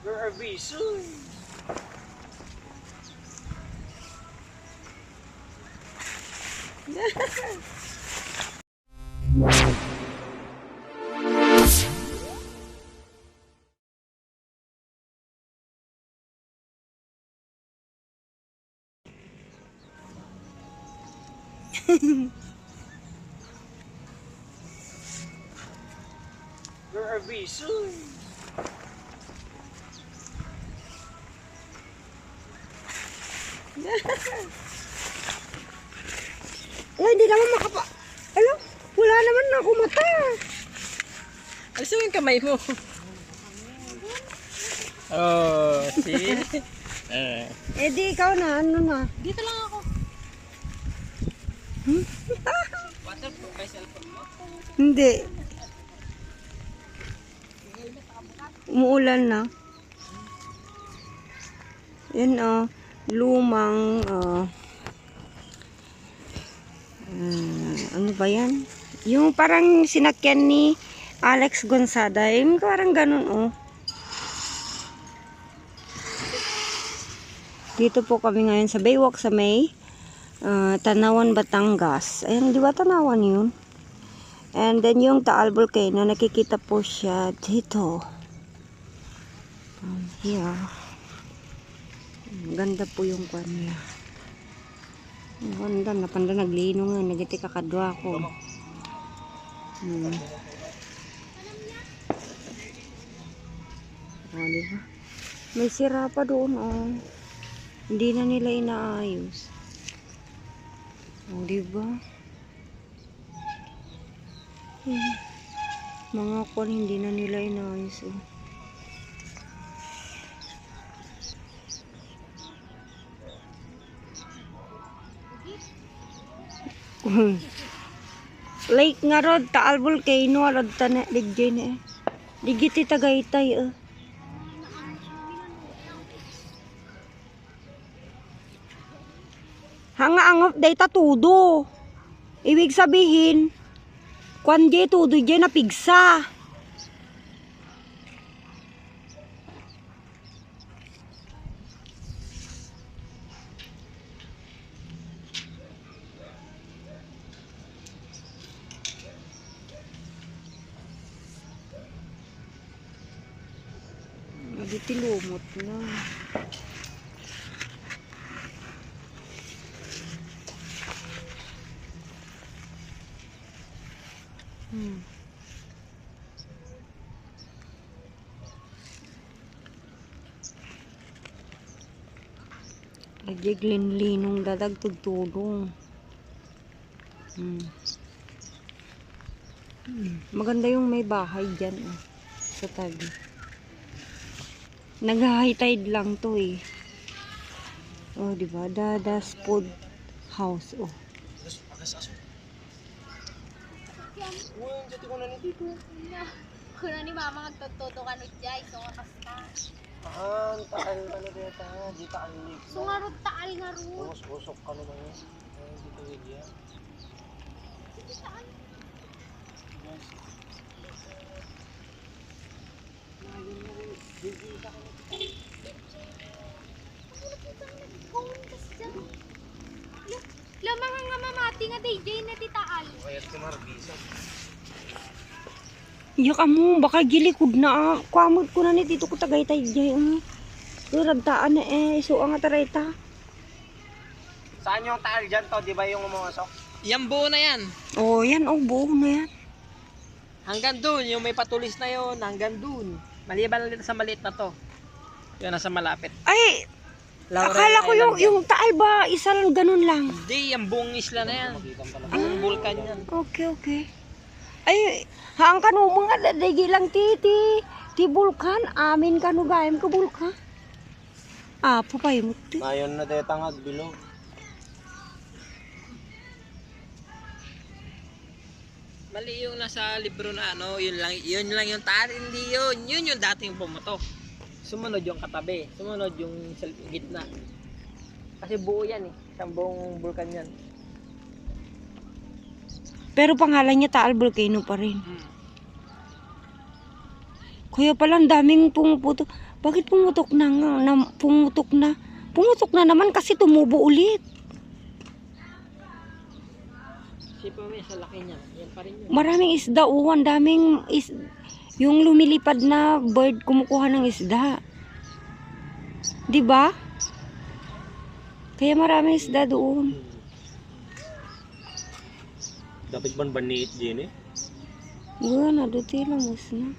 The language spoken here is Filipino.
Where are we soon? Where are we soon? Ala, hindi naman makapa... Ala, wala naman na ako mata. Alis mo yung kamay mo. Oh, see? Eh di ikaw na, ano na. Dito lang ako. Waterproof by cellphone mo? Hindi. Umuulan na. Yan lumang ano ba yan? Yung parang sinakyan ni Alex Gonzaga. Yung parang ganun Dito po kami ngayon sa Baywalk sa May Tanawan, Batangas. Ayan, di ba Tanawan yun? And then yung Taal Volcano, nakikita po siya dito. Here. Ganda po yung kwan niya. Ang ganda. Napanda naglino nga. Nagiti kakadwa ko. Diba? May sira pa doon Hindi na nila inaayos. Diba? Mga kwan hindi na nila inaayos Lake nga rod, Taal Volcano, rod tana, digay na Digiti Tagaytay Hanga angop day tatudo. Ibig sabihin, kwan jay tudo jay na pigsa. Lumot na. Ajiglin-linong dadag tugtulong. Maganda yung may bahay dyan sa tabi. Nag-high tide lang to diba? Dada's Food House Kuna ni mama nagtututo ka nung jay, so kasta. Taal ka na dito. Dito ang liig. So nga ron, taal nga ron. Usok ka naman yun. Dito liig. Sige, taal. Lamang nga mamati nga DJ na titaal. Kaya si Marbisa. Iya kamu, baka gilikod na Kuamod ko na ni dito ko Tagaytay jay ragtaan na so ang atareta. Saan yung taal dyan to? Di ba yung umusok? Yan buo na yan. Yan buo na yan. Hanggang dun, yung may patulis na yun, hanggang dun. Maliban lang sa maliit na to. Yun, nasa malapit. Ay, Laurel akala ko Island yung taal ba, isa lang ganun lang. Hindi, yung buong isla na yan. Buong vulkan yan. Okay. Ay, hang kanu mga dadagi lang ti bulkan, amin kanu gayam ka bulkan. Apo pa yung ti. Ngayon na tayo tangag bilog. Mali yung nasa libro na yun lang yung taal, hindi yun yung dating bumoto. Sumunod yung katabi, sumunod yung gitna. Kasi buo yan isang buong bulkan yan. Pero pangalan niya Taal Volcano pa rin. Kaya pala ang daming pumuputok. Bakit pumutok na nga? Pumutok na. Pumutok na naman kasi tumubo ulit. Sipa mo sa laki niya. Yan pa rin yun. Maraming isda. Ang daming yung lumilipad na bird kumukuha ng isda. 'Di ba? Kaya maraming isda doon. Dapat ban baniit din eh. Wala na, doon tila mas na.